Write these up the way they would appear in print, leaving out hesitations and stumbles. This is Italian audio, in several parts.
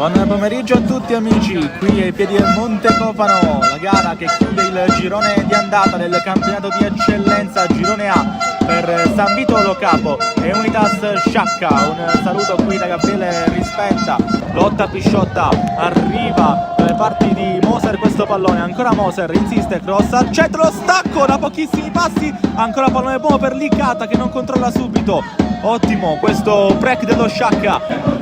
Buon pomeriggio a tutti amici, qui ai piedi del Monte Cofano, la gara che chiude il girone di andata del campionato di eccellenza Girone A per San Vito Lo Capo e Unitas Sciacca. Un saluto qui da Gabriele Rispetta. Lotta pisciotta, arriva dalle parti di Moser questo pallone, ancora Moser, insiste, cross al centro, lo stacco da pochissimi passi, ancora pallone buono per Licata che non controlla subito. Ottimo questo break dello Sciacca.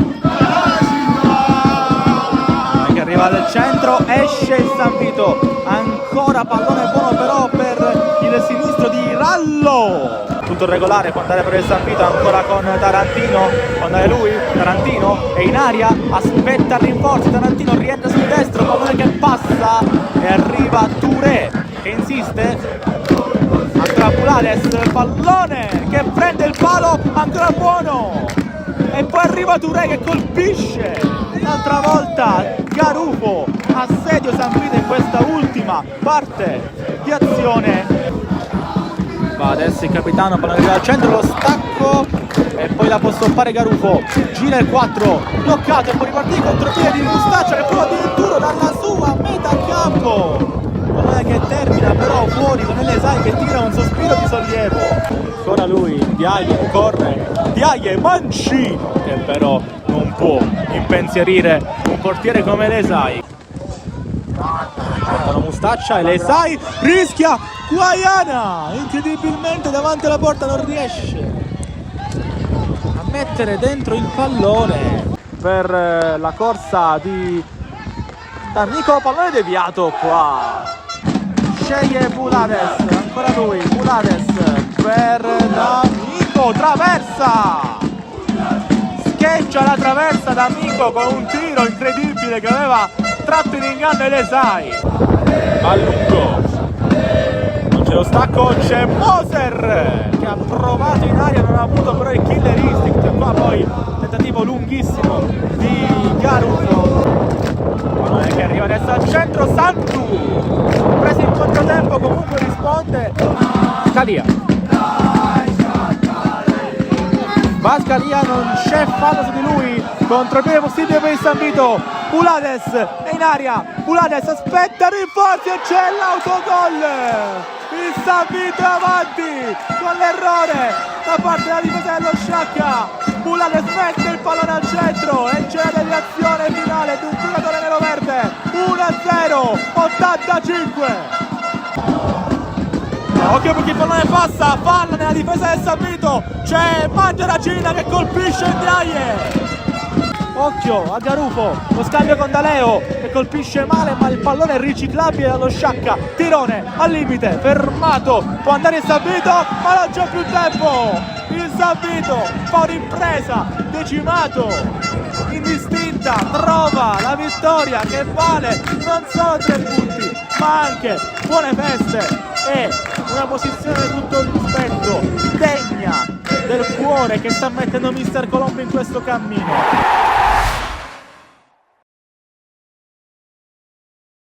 Arriva al centro, esce il San Vito, ancora pallone buono però per il sinistro di Rallo. Tutto regolare, può andare per il San Vito, ancora con Tarantino, può andare lui, Tarantino è in aria, aspetta rinforzi, Tarantino rientra sul destro, pallone che passa e arriva Touré che insiste, ancora Pulades, pallone che prende il palo, ancora buono e poi arriva Touré che colpisce. Un'altra volta Garufo assedio San Vito in questa ultima parte di azione. Va adesso il capitano, pallone arriva al centro, lo stacco e poi la può stoppare Garufo, gira il 4, bloccato e può ripartire contropiede di Mustaccia che prova addirittura dalla sua metà campo. Pallone che termina però fuori con Elesai che tira un sospiro di sollievo. Ancora lui, Diaye corre, Diaye Mancino che però non può impensierire un portiere come Elesai. Portano Mustaccia, Elesai rischia, Guaiana incredibilmente davanti alla porta non riesce a mettere dentro il pallone per la corsa di D'Amico, pallone deviato qua. Sceglie Pulades, ancora lui, Pulades per D'Amico, traversa! Scheggia la traversa D'Amico con un tiro incredibile che aveva tratto in inganno Elesai. A lungo, non c'è lo stacco, c'è Moser che ha provato in aria, non ha avuto però il killer instinct. Qua poi tentativo lunghissimo di Garufo che arriva adesso al centro, Santu preso in controtempo, comunque risponde Scalia. Va Scalia, non c'è fallo su di lui, contropiede possibile per il San Vito. Pulades è in aria, Pulades aspetta rinforzi e c'è l'autogol. Il San Vito è avanti con l'errore da parte della difesa dello Sciacca. Pulades mette il pallone al centro e c'è la deviazione finale di un giocatore nero-verde. 1-0, 85. Occhio perché il pallone passa, palla nella difesa del San Vito, c'è Mangiaracina che colpisce il Diaye. Occhio a Garufo, lo scambio con Daleo che colpisce male ma il pallone è riciclabile dallo Sciacca. Tirone al limite, fermato, può andare il San Vito ma non c'è più tempo. Il San Vito fa un'impresa, decimato, indistinta, trova la vittoria che vale non solo 3 punti ma anche buone feste e una posizione di tutto il rispetto degna del cuore che sta mettendo Mister Colombo in questo cammino.